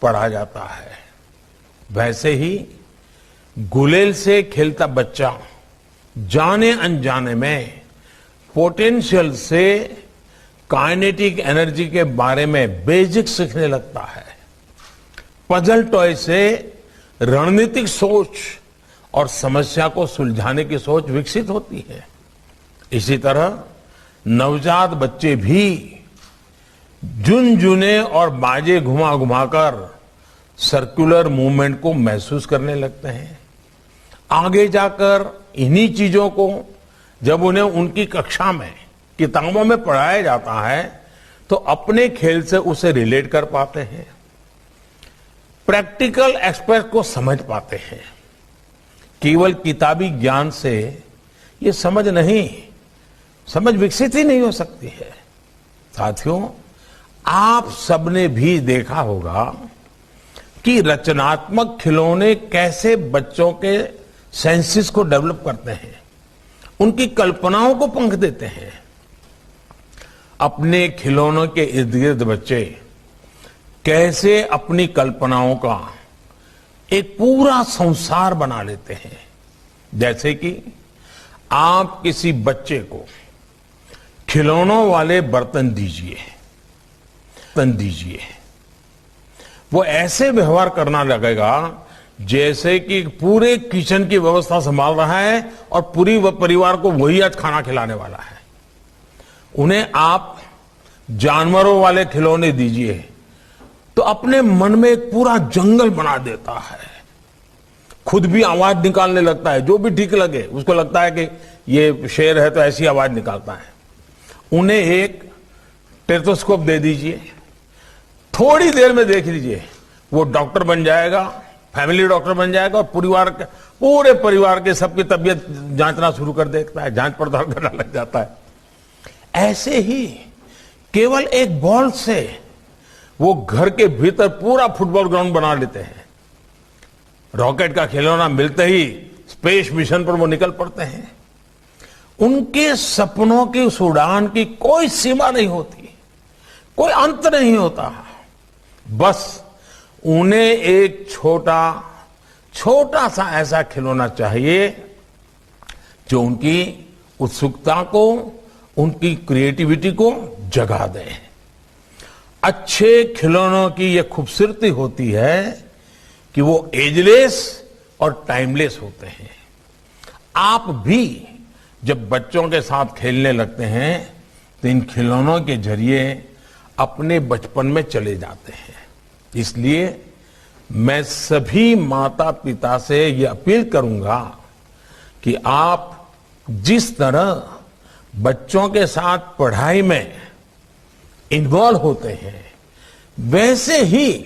पढ़ा जाता है। वैसे ही गुलेल से खेलता बच्चा जाने अनजाने में पोटेंशियल से काइनेटिक एनर्जी के बारे में बेसिक सीखने लगता है। पजल टॉय से रणनीतिक सोच और समस्या को सुलझाने की सोच विकसित होती है। इसी तरह नवजात बच्चे भी झुनझुने और बाजे घुमा घुमाकर सर्कुलर मूवमेंट को महसूस करने लगते हैं। आगे जाकर इन्हीं चीजों को जब उन्हें उनकी कक्षा में किताबों में पढ़ाया जाता है तो अपने खेल से उसे रिलेट कर पाते हैं, प्रैक्टिकल एस्पेक्ट को समझ पाते हैं। केवल किताबी ज्ञान से ये समझ विकसित ही नहीं हो सकती है। साथियों, आप सबने भी देखा होगा कि रचनात्मक खिलौने कैसे बच्चों के सेंसेस को डेवलप करते हैं, उनकी कल्पनाओं को पंख देते हैं। अपने खिलौनों के इर्द गिर्द बच्चे कैसे अपनी कल्पनाओं का एक पूरा संसार बना लेते हैं। जैसे कि आप किसी बच्चे को खिलौनों वाले बर्तन दीजिए, वो ऐसे व्यवहार करना लगेगा जैसे कि पूरे किचन की व्यवस्था संभाल रहा है और पूरी परिवार को वही आज खाना खिलाने वाला है। उन्हें आप जानवरों वाले खिलौने दीजिए तो अपने मन में एक पूरा जंगल बना देता है, खुद भी आवाज निकालने लगता है, जो भी ठीक लगे उसको लगता है कि ये शेर है तो ऐसी आवाज निकालता है। उन्हें एक टेथोस्कोप दे दीजिए, थोड़ी देर में देख लीजिए वो डॉक्टर बन जाएगा, फैमिली डॉक्टर बन जाएगा और पूरे परिवार के सबकी तबीयत जांचना शुरू कर देता है, जांच पड़ताल करना लग जाता है। ऐसे ही केवल एक बॉल से वो घर के भीतर पूरा फुटबॉल ग्राउंड बना लेते हैं। रॉकेट का खिलौना मिलते ही स्पेस मिशन पर वो निकल पड़ते हैं। उनके सपनों की उस उड़ान की कोई सीमा नहीं होती, कोई अंत नहीं होता। बस उन्हें एक छोटा सा ऐसा खिलौना चाहिए जो उनकी उत्सुकता को, उनकी क्रिएटिविटी को जगा दे। अच्छे खिलौनों की यह खूबसूरती होती है कि वो एजलेस और टाइमलेस होते हैं। आप भी जब बच्चों के साथ खेलने लगते हैं तो इन खिलौनों के जरिए अपने बचपन में चले जाते हैं। इसलिए मैं सभी माता पिता से ये अपील करूंगा कि आप जिस तरह बच्चों के साथ पढ़ाई में इन्वॉल्व होते हैं वैसे ही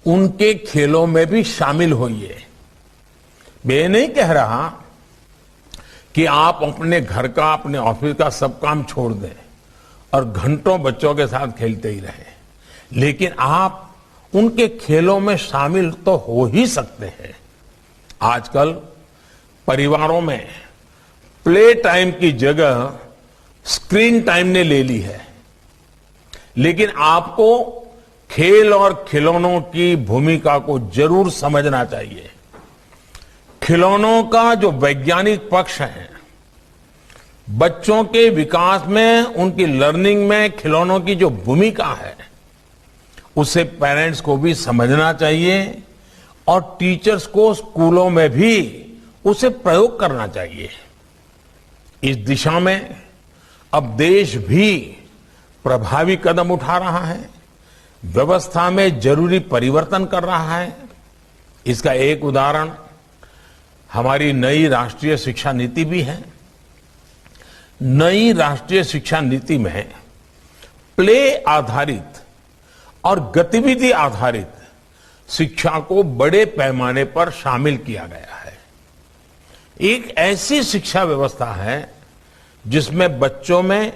उनके खेलों में भी शामिल होइए। मैं ये नहीं कह रहा कि आप अपने घर का, अपने ऑफिस का सब काम छोड़ दें और घंटों बच्चों के साथ खेलते ही रहें, लेकिन आप उनके खेलों में शामिल तो हो ही सकते हैं। आजकल परिवारों में प्ले टाइम की जगह स्क्रीन टाइम ने ले ली है, लेकिन आपको खेल और खिलौनों की भूमिका को जरूर समझना चाहिए। खिलौनों का जो वैज्ञानिक पक्ष है, बच्चों के विकास में, उनकी लर्निंग में खिलौनों की जो भूमिका है, उसे पेरेंट्स को भी समझना चाहिए और टीचर्स को स्कूलों में भी उसे प्रयोग करना चाहिए। इस दिशा में अब देश भी प्रभावी कदम उठा रहा है, व्यवस्था में जरूरी परिवर्तन कर रहा है। इसका एक उदाहरण हमारी नई राष्ट्रीय शिक्षा नीति भी है। नई राष्ट्रीय शिक्षा नीति में प्ले आधारित और गतिविधि आधारित शिक्षा को बड़े पैमाने पर शामिल किया गया है। एक ऐसी शिक्षा व्यवस्था है जिसमें बच्चों में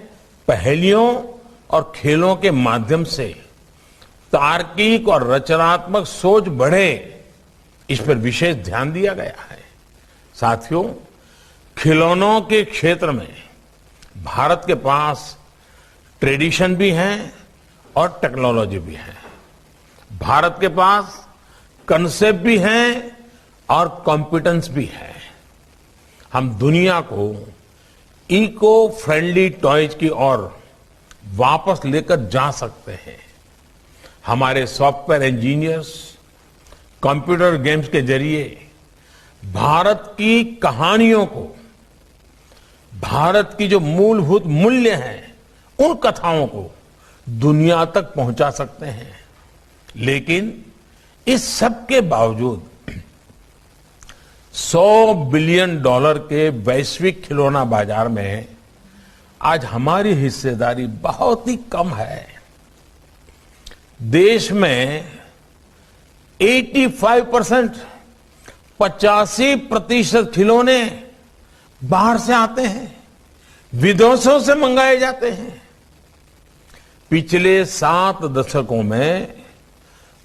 पहेलियों और खेलों के माध्यम से तार्किक और रचनात्मक सोच बढ़े, इस पर विशेष ध्यान दिया गया है। साथियों, खिलौनों के क्षेत्र में भारत के पास ट्रेडिशन भी है और टेक्नोलॉजी भी है। भारत के पास कंसेप्ट भी है और कॉम्पिटेंस भी है। हम दुनिया को इको फ्रेंडली टॉयज की ओर वापस लेकर जा सकते हैं। हमारे सॉफ्टवेयर इंजीनियर्स कंप्यूटर गेम्स के जरिए भारत की कहानियों को, भारत की जो मूलभूत मूल्य हैं, उन कथाओं को दुनिया तक पहुंचा सकते हैं। लेकिन इस सब के बावजूद $100 बिलियन के वैश्विक खिलौना बाजार में आज हमारी हिस्सेदारी बहुत ही कम है। देश में 85% 85% खिलौने बाहर से आते हैं, विदेशों से मंगाए जाते हैं। पिछले 7 दशकों में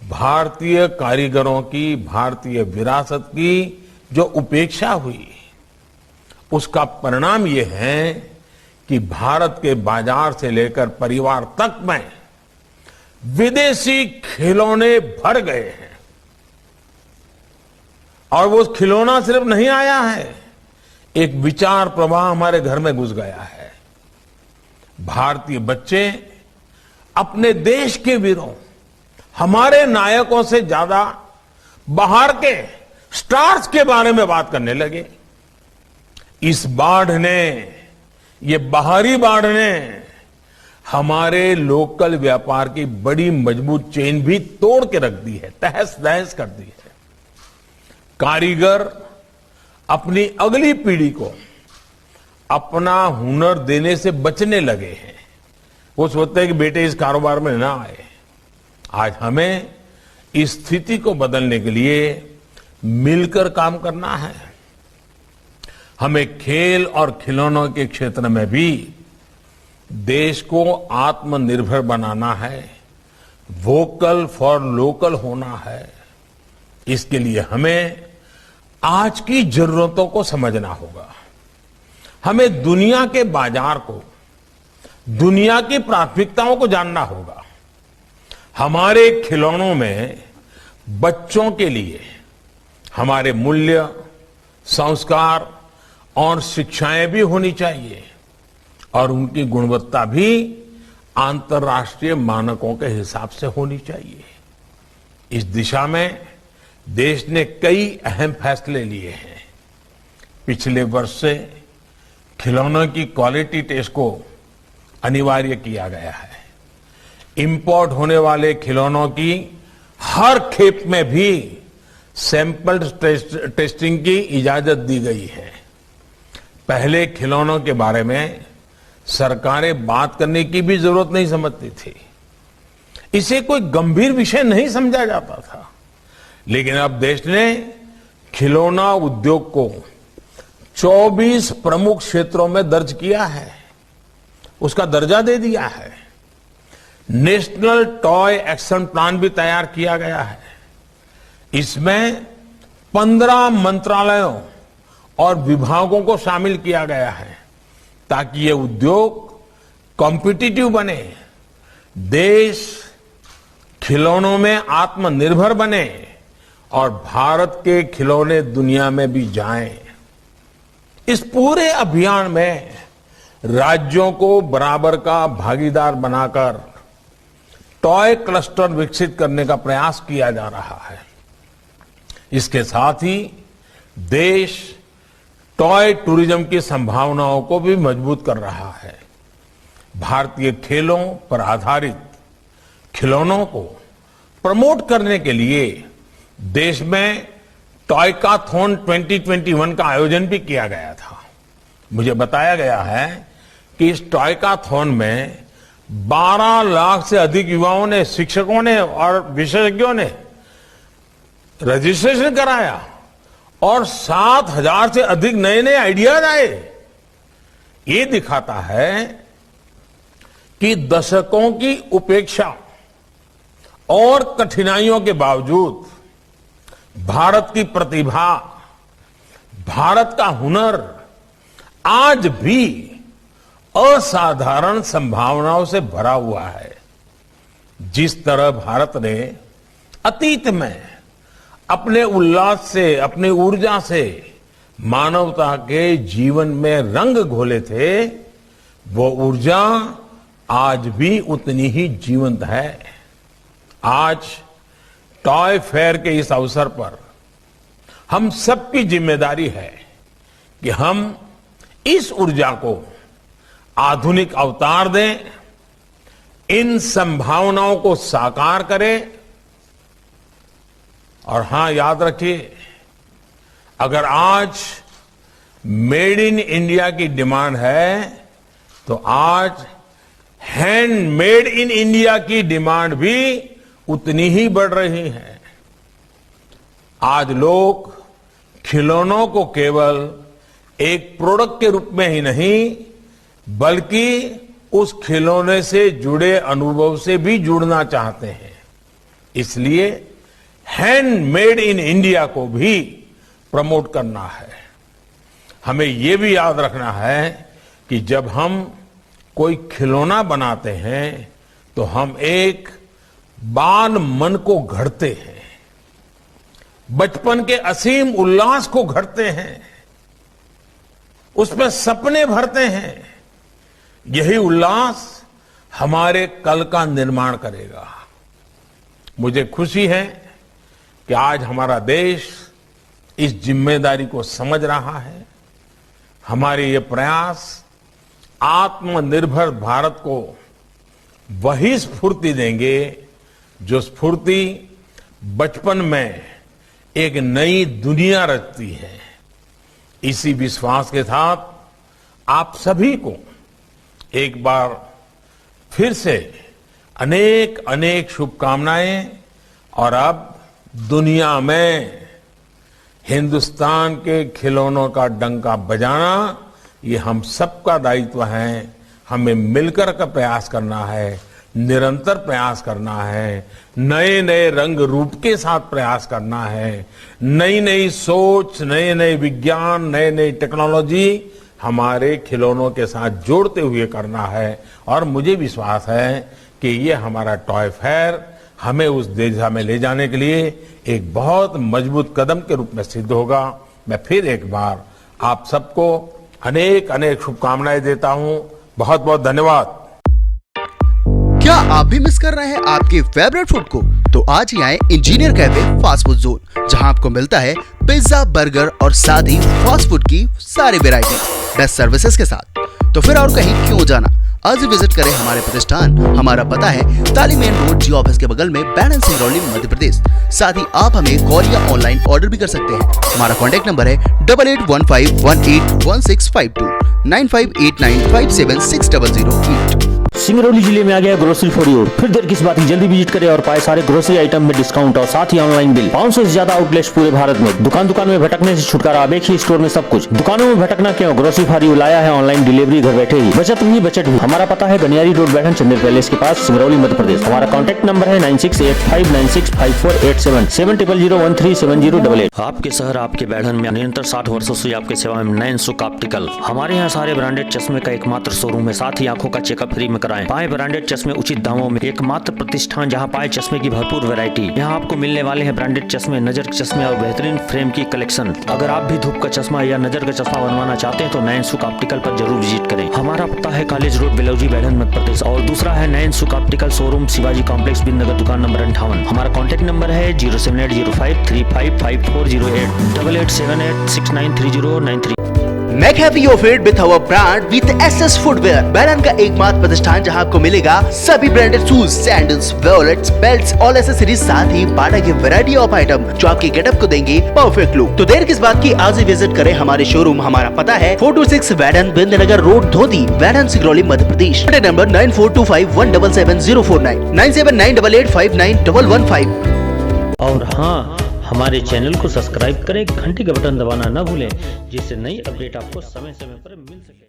भारतीय कारीगरों की, भारतीय विरासत की जो उपेक्षा हुई, उसका परिणाम ये है कि भारत के बाजार से लेकर परिवार तक में विदेशी खिलौने भर गए हैं। और वो खिलौना सिर्फ नहीं आया है, एक विचार प्रवाह हमारे घर में घुस गया है। भारतीय बच्चे अपने देश के वीरों, हमारे नायकों से ज्यादा बाहर के स्टार्स के बारे में बात करने लगे। इस बाढ़ ने, ये बाहरी बाढ़ ने हमारे लोकल व्यापार की बड़ी मजबूत चेन भी तोड़ के रख दी है, तहस नहस कर दी है। कारीगर अपनी अगली पीढ़ी को अपना हुनर देने से बचने लगे हैं। वो सोचते हैं कि बेटे इस कारोबार में ना आए। आज हमें इस स्थिति को बदलने के लिए मिलकर काम करना है। हमें खेल और खिलौनों के क्षेत्र में भी देश को आत्मनिर्भर बनाना है, वोकल फॉर लोकल होना है। इसके लिए हमें आज की जरूरतों को समझना होगा। हमें दुनिया के बाजार को, दुनिया की प्राथमिकताओं को जानना होगा। हमारे खिलौनों में बच्चों के लिए हमारे मूल्य, संस्कार और शिक्षाएं भी होनी चाहिए और उनकी गुणवत्ता भी अंतर्राष्ट्रीय मानकों के हिसाब से होनी चाहिए। इस दिशा में देश ने कई अहम फैसले लिए हैं। पिछले वर्ष से खिलौनों की क्वालिटी टेस्ट को अनिवार्य किया गया है। इंपोर्ट होने वाले खिलौनों की हर खेप में भी सैंपल टेस्टिंग की इजाजत दी गई है। पहले खिलौनों के बारे में सरकारें बात करने की भी जरूरत नहीं समझती थी, इसे कोई गंभीर विषय नहीं समझा जाता था। लेकिन अब देश ने खिलौना उद्योग को 24 प्रमुख क्षेत्रों में दर्ज किया है, उसका दर्जा दे दिया है। नेशनल टॉय एक्शन प्लान भी तैयार किया गया है। इसमें 15 मंत्रालयों और विभागों को शामिल किया गया है ताकि ये उद्योग कॉम्पिटिटिव बने, देश खिलौनों में आत्मनिर्भर बने और भारत के खिलौने दुनिया में भी जाएं। इस पूरे अभियान में राज्यों को बराबर का भागीदार बनाकर टॉय क्लस्टर विकसित करने का प्रयास किया जा रहा है। इसके साथ ही देश टॉय टूरिज्म की संभावनाओं को भी मजबूत कर रहा है। भारतीय खेलों पर आधारित खिलौनों को प्रमोट करने के लिए देश में टॉयकाथॉन 2021 का आयोजन भी किया गया था। मुझे बताया गया है कि इस टॉयकाथॉन में 12 लाख से अधिक युवाओं ने, शिक्षकों ने और विशेषज्ञों ने रजिस्ट्रेशन कराया और 7,000 से अधिक नए नए आइडियाज आए। ये दिखाता है कि दशकों की उपेक्षा और कठिनाइयों के बावजूद भारत की प्रतिभा, भारत का हुनर आज भी असाधारण संभावनाओं से भरा हुआ है। जिस तरह भारत ने अतीत में अपने उल्लास से, अपनी ऊर्जा से मानवता के जीवन में रंग घोले थे, वो ऊर्जा आज भी उतनी ही जीवंत है। आज टॉय फेयर के इस अवसर पर हम सबकी जिम्मेदारी है कि हम इस ऊर्जा को आधुनिक अवतार दें, इन संभावनाओं को साकार करें। और हां, याद रखिए, अगर आज मेड इन इंडिया की डिमांड है तो आज हैंड मेड इन इंडिया की डिमांड भी उतनी ही बढ़ रही है। आज लोग खिलौनों को केवल एक प्रोडक्ट के रूप में ही नहीं, बल्कि उस खिलौने से जुड़े अनुभव से भी जुड़ना चाहते हैं। इसलिए हैंड मेड इन इंडिया को भी प्रमोट करना है। हमें यह भी याद रखना है कि जब हम कोई खिलौना बनाते हैं तो हम एक बाल मन को गढ़ते हैं, बचपन के असीम उल्लास को गढ़ते हैं, उसमें सपने भरते हैं। यही उल्लास हमारे कल का निर्माण करेगा। मुझे खुशी है कि आज हमारा देश इस जिम्मेदारी को समझ रहा है। हमारे ये प्रयास आत्मनिर्भर भारत को वही स्फूर्ति देंगे जो स्फूर्ति बचपन में एक नई दुनिया रचती है। इसी विश्वास के साथ आप सभी को एक बार फिर से अनेक अनेक शुभकामनाएं। और अब दुनिया में हिंदुस्तान के खिलौनों का डंका बजाना ये हम सबका दायित्व है। हमें मिलकर का प्रयास करना है, निरंतर प्रयास करना है, नए नए रंग रूप के साथ प्रयास करना है, नई नई सोच, नए नए विज्ञान, नए नई टेक्नोलॉजी हमारे खिलौनों के साथ जोड़ते हुए करना है। और मुझे विश्वास है कि ये हमारा टॉय फेयर हमें उस दिशा में ले जाने के लिए एक बहुत मजबूत कदम के रूप में सिद्ध होगा। मैं फिर एक बार आप सबको अनेक अनेक शुभकामनाएं देता हूं। बहुत बहुत धन्यवाद। क्या आप भी मिस कर रहे हैं आपके फेवरेट फूड को? तो आज ही आए engineer cafe fast food zone, जहां आपको मिलता है पिज्जा, बर्गर और साथ ही फास्ट फूड की सारी वैरायटी बेस्ट सर्विसेज के साथ। तो फिर और कहीं क्यों जाना, आज ही विजिट करें हमारे प्रतिष्ठान। हमारा पता है ताली मेन रोड, जी ऑफिस के बगल में, बैंड एंड सिंगरौली, मध्य प्रदेश। साथ ही आप हमें कॉल या ऑनलाइन ऑर्डर भी कर सकते हैं। हमारा कॉन्टैक्ट नंबर है 8815181652 9589576008। सिंगरौली जिले में आ गया ग्रोसरी फॉर यू। फिर देर किस बात की, जल्दी विजिट करें और पाए सारे ग्रोसरी आइटम में डिस्काउंट और साथ ही ऑनलाइन बिल। 500 से ज्यादा आउटलेट्स पूरे भारत में। दुकान दुकान में भटकने से छुटकारा, अब एक ही स्टोर में सब कुछ। दुकानों में भटकना क्यों, ग्रोसरी फॉर यू लाया है ऑनलाइन डिलीवरी घर बैठे ही। बचत भी बचत भी। हमारा पता है गनियारी रोड, बैठन चंदेर पैलेस के पास, सिंगरौली, मध्य प्रदेश। हमारा कॉन्टैक्ट नंबर है 9685965487 7000137088। आपके शहर, आपके बैठन में निरंतर 60 वर्षों से आपके सेवा में नयन सुख ऑप्टिकल। हमारे यहाँ सारे ब्रांडेड चश्मे का एकमात्र शोरूम है। साथ ही आंखों का चेकअप फ्री में कराएं। पाए ब्रांडेड चश्मे उचित दामों में। एकमात्र प्रतिष्ठान जहां पाए चश्मे की भरपूर वैरायटी। यहां आपको मिलने वाले हैं ब्रांडेड चश्मे, नजर के चश्मे और बेहतरीन फ्रेम की कलेक्शन। अगर आप भी धूप का चश्मा या नजर का चश्मा बनवाना चाहते हैं तो नयन सुख ऑप्टिकल पर जरूर विजिट करें। हमारा पता है कॉलेज रोड, बेलौजी, बैठन, मध्य प्रदेश। और दूसरा है नयन सुख ऑप्टिकल शोरूम, शिवाजी कॉम्प्लेक्स, बिंदनगर, दुकान नंबर 58। हमारा कॉन्टैक्ट नंबर है 07805355408 8878693093। Make happy your fit with our brand with SS Footwear, बैरन का एकमात्र प्रतिष्ठान जहां आपको मिलेगा सभी branded shoes, sandals, wallets, belts, all accessories, साथ ही बाटा की वैरायटी ऑफ आइटम जो आपके गेटअप को देंगे परफेक्ट लुक। तो देर किस बात की, आज ही विजिट करें हमारे शोरूम। हमारा पता है 426 वैडन, बिंदनगर रोड, धोती, वैडन, सिंगरौली, मध्य प्रदेश। नंबर 9425177049 9798859115। और हाँ, हमारे चैनल को सब्सक्राइब करें, घंटी का बटन दबाना न भूलें, जिससे नई अपडेट आपको समय समय पर मिल सके।